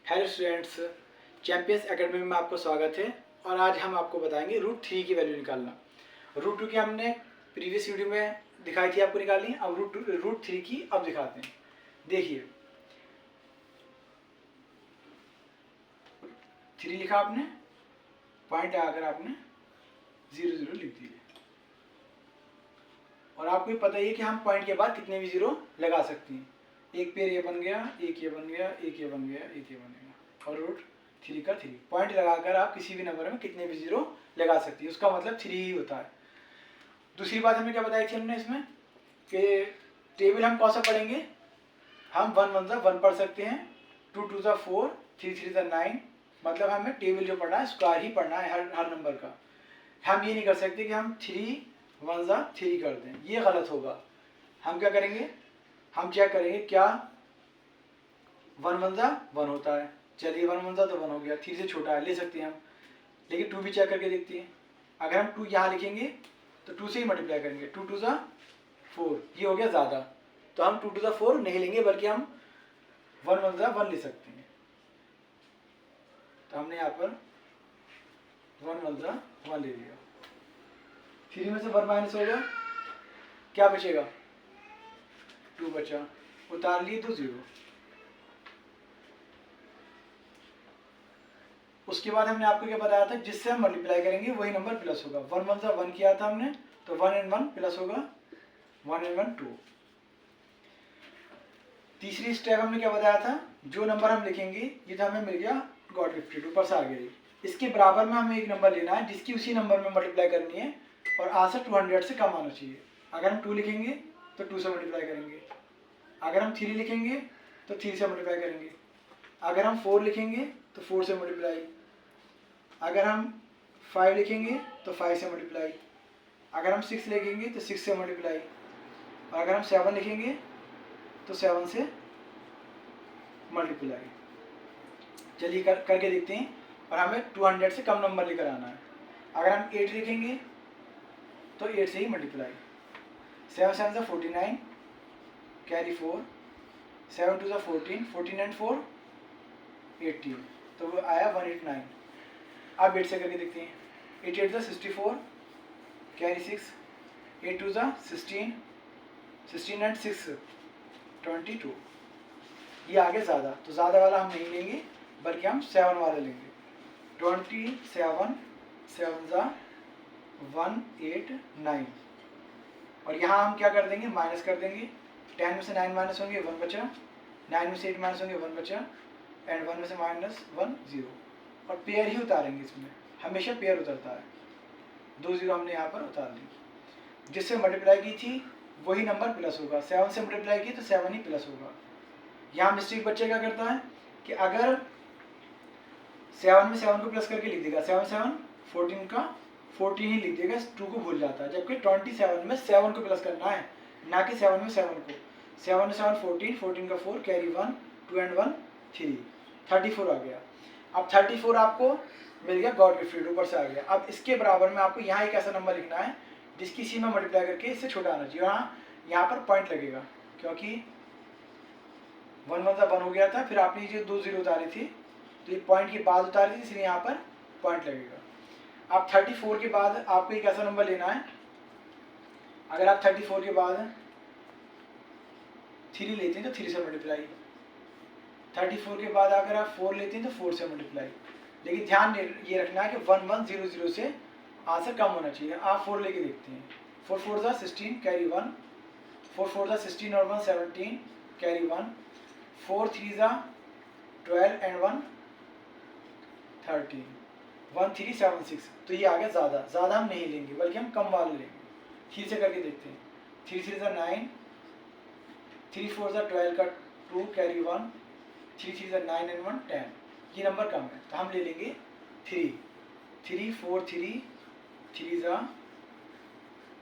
Hello students, champions academy में आपको स्वागत है। और आज हम आपको बताएंगे √3 की वैल्यू निकालना। √2 की हमने प्रीवियस वीडियो में दिखाई थी आपको निकालनी। अब √3 की अब दिखाते हैं। देखिए 3 लिखा आपने, पॉइंट आकर आपने 0 0 लिख दिए। और आपको भी पता ही है कि हम पॉइंट के बाद कितने भी जीरो लगा सकते हैं। एक पेयर ये बन गया, एक ये बन गया, एक ये बन गया, एक ये बन गया, और √3 का 3 पॉइंट लगाकर आप किसी भी नंबर में कितने भी जीरो लगा सकती है। उसका मतलब 3 ही होता है। दूसरी बात हमें क्या बताई थी हमने इसमें कि टेबल हम कौन सा पढ़ेंगे। हम 1 1 जा 1 पढ़ सकते हैं, 2 2 जा 4, 3 3 जा 9। मतलब हमें टेबल जो पढ़ना है स्क्वायर ही पढ़ना है हर नंबर का। हम ये नहीं कर सकते कि हम 3 1 जा 3 कर दें, ये गलत होगा। हम क्या करेंगे, हम चेक करेंगे क्या 1 1 जा 1 होता है। चलिए 1 1 जा तो 1 हो गया, 3 से छोटा है ले सकते हैं हम। लेकिन 2 भी चेक करके देखते हैं। अगर हम 2 यहाँ लिखेंगे तो 2 से ही मल्टीप्लाई करेंगे, 2 2 जा 4, ये हो गया ज़्यादा। तो हम 2 2 जा 4 नहीं लेंगे, बल्कि हम 1 1 जा 1 ले सकते हैं। तो हमने यहाँ पर 1 1 जा 1 ले लिया। 3 में से 1 माइनस होगा, क्या बचेगा, 2 बचा, उतार लिए तो 0। उसके बाद हमने आपको क्या बताया था, जिससे हम मल्टीप्लाई करेंगे वही नंबर प्लस होगा। 1 1 जा 1 किया था हमने, तो 1 and 1 प्लस होगा 1 and 1 2। तीसरी स्टेप हमने क्या बताया था, जो नंबर हम लिखेंगे, ये तो हमें मिल गया गॉट 52, ऊपर से आ गया। इसके बराबर में हमें एक नंबर लेना है जिसकी उसी नंबर में मल्टीप्लाई करनी है, और आंसर 200 से कम आना चाहिए। अगर हम 2 लिखेंगे तो 2 से मल्टीप्लाई करेंगे। अगर हम 3 लिखेंगे तो 3 से मल्टीप्लाई करेंगे। अगर हम 4 लिखेंगे तो 4 से मल्टीप्लाई। अगर हम 5 लिखेंगे तो 5 से मल्टीप्लाई। अगर हम 6 लिखेंगे तो 6 से मल्टीप्लाई। और अगर हम 7 लिखेंगे तो 7 से मल्टीप्लाई। चलिए करके देखते हैं। और हमें 200 से कम नंबर लेकर आना है। अगर हम 8 लिखेंगे तो 8 से ही मल्टीप्लाई। 7 7 जा 49, कैरी 4, 7 2 जा 14, 14 and 4 18, तो वो आया 189। अब 8 से करके देखते हैं। 8 8 जा 64, कैरी 6, 8 2 जा 16, 16 and 6 22। ये आगे ज़्यादा, तो ज़्यादा वाला हम नहीं लेंगे, बल्कि हम 7 वाला लेंगे। 27 7 जा 189। और यहाँ हम क्या कर देंगे, माइनस कर देंगे। 10 में से 9 माइनस होंगे 1 बचा, 9 में से 8 माइनस होंगे 1 बचा, एंड 1 में से माइनस 1 0। और पेयर ही उतारेंगे, इसमें हमेशा पेयर उतरता है। 2 0 हमने यहाँ पर उतार ली। जिससे मल्टीप्लाई की थी वही नंबर प्लस होगा। 7 से मल्टीप्लाई की तो 7 ही प्लस होगा। यहाँ मिस्टेक बच्चे क्या करता है कि अगर 7 में 7 को प्लस करके लिख देगा, 7 7 14 का 14 ही लिख देगा, 2 को भूल जाता है। जबकि 27 में 7 को प्लस करना है, ना कि 7 में 7 को। 7 में 7 14, 14 का 4, कैरी 1, 2 and 1 3, 34 आ गया। अब 34 आपको मिल गया गॉट गिफ्टेड, ऊपर से आ गया। अब इसके बराबर में आपको यहाँ एक ऐसा नंबर लिखना है जिसकी सी में मल्टीप्लाई करके इससे छोटा आना चाहिए। यहाँ पर पॉइंट लगेगा, क्योंकि 1 1 जा 1 हो गया था, फिर आपने जो 2 0 उतारी थी, तो ये पॉइंट के बाद उतारी थी, इसलिए यहाँ पर पॉइंट लगेगा। अब 34 के बाद आपको एक ऐसा नंबर लेना है। अगर आप 34 के बाद 3 लेते हैं तो 3 से मल्टीप्लाई। 34 के बाद अगर आप 4 लेते हैं तो 4 से मल्टीप्लाई। लेकिन ध्यान ये रखना है कि 1 1 0 0 से आंसर कम होना चाहिए। आप 4 लेके देखते हैं। 4 4 जा 16, कैरी 1, 4 4 जा 16 और 1 17, कैरी 1, 4 3 जा 12 and 1 13, 1 3 7 6। तो ये आ गया ज़्यादा हम नहीं लेंगे, बल्कि हम कम वाले लेंगे। 3 से करके देखते हैं। 3 3 जा 9, 3 4 जा 12 का 2, कैरी 1, 3 3 जा 9 and 1 10। ये नंबर कम है, तो हम ले लेंगे 3 3 4 3, 3 जा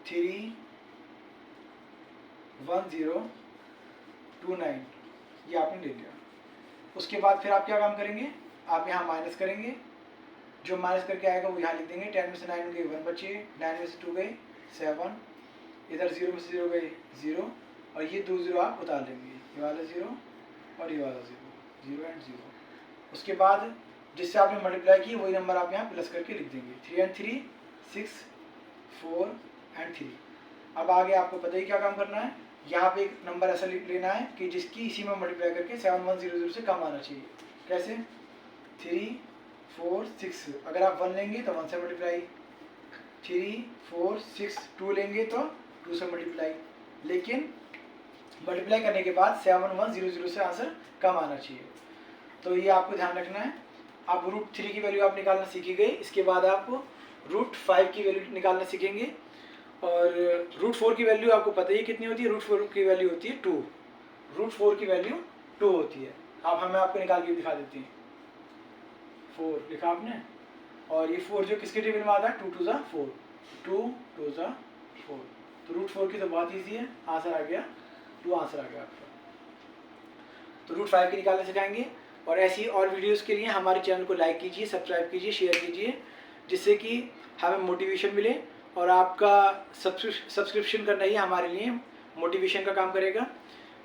3 1 0 2 9, ये आपने ले लिया। उसके बाद फिर आप क्या काम करेंगे, आप यहाँ माइनस करेंगे। जो माइनस करके आएगा वो यहाँ लिख देंगे। 10 में से 9 गए 1 बचे, 9 में से 2 गए 7, इधर 0 में से 0 गए 0, और ये 2 0 आप उतार लेंगे। ये वाला 0 और ये वाला 0, 0 and 0। उसके बाद जिससे आपने मल्टीप्लाई की वही नंबर आप यहाँ प्लस करके लिख देंगे। 3 and 3 6, 4 and 3। अब आगे आपको पता ही क्या काम करना है, यहाँ पे एक नंबर ऐसा लिख लेना है कि जिसकी इसी में मल्टीप्लाई करके 7100 से कम आना चाहिए। कैसे? 3 4 6, अगर आप 1 लेंगे तो 1 से मल्टीप्लाई, 3 4 6 2 लेंगे तो 2 से मल्टीप्लाई, लेकिन मल्टीप्लाई करने के बाद 7100 से आंसर कम आना चाहिए। तो ये आपको ध्यान रखना है। आप √3 की वैल्यू आप निकालना सीखी गई, इसके बाद आप √5 की वैल्यू निकालना सीखेंगे। और √4 की वैल्यू आपको पता ही कितनी होती है, √4 की वैल्यू होती है 2, √4 की वैल्यू 2 होती है। हमें आपको निकाल के दिखा देती हैं। 4 लिखा आपने, और ये 4 जो किसके टेबल में आता है, 2 2 ज़ा 4, 2 2 ज़ा 4, तो √4 की तो बहुत ईजी है, आंसर आ गया 2, आंसर आ गया आपका। तो √5 की निकालना सिखाएंगे। और ऐसी और वीडियोस के लिए हमारे चैनल को लाइक कीजिए, सब्सक्राइब कीजिए, शेयर कीजिए, जिससे कि हमें मोटिवेशन मिले। और आपका सब्सक्रिप्शन करना ही हमारे लिए मोटिवेशन का काम करेगा।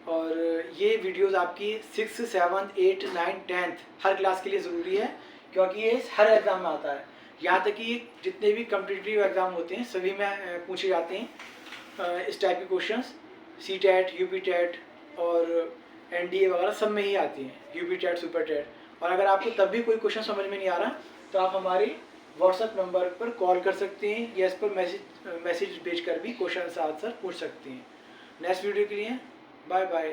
और ये वीडियोस आपकी 6, 7, 8, 9, 10th हर क्लास के लिए ज़रूरी है, क्योंकि ये हर एग्ज़ाम में आता है। यहाँ तक कि जितने भी कॉम्पिटिटिव एग्ज़ाम होते हैं सभी में पूछे जाते हैं इस टाइप के क्वेश्चंस। CTET, UPTET और NDA वगैरह सब में ही आती हैं, UPTET, SuperTET। और अगर आपको तब भी कोई क्वेश्चन समझ में नहीं आ रहा तो आप हमारे व्हाट्सएप नंबर पर कॉल कर सकते हैं या इस पर मैसेज भेज कर भी क्वेश्चन आंसर पूछ सकते हैं। नेक्स्ट वीडियो के लिए बाय बाय।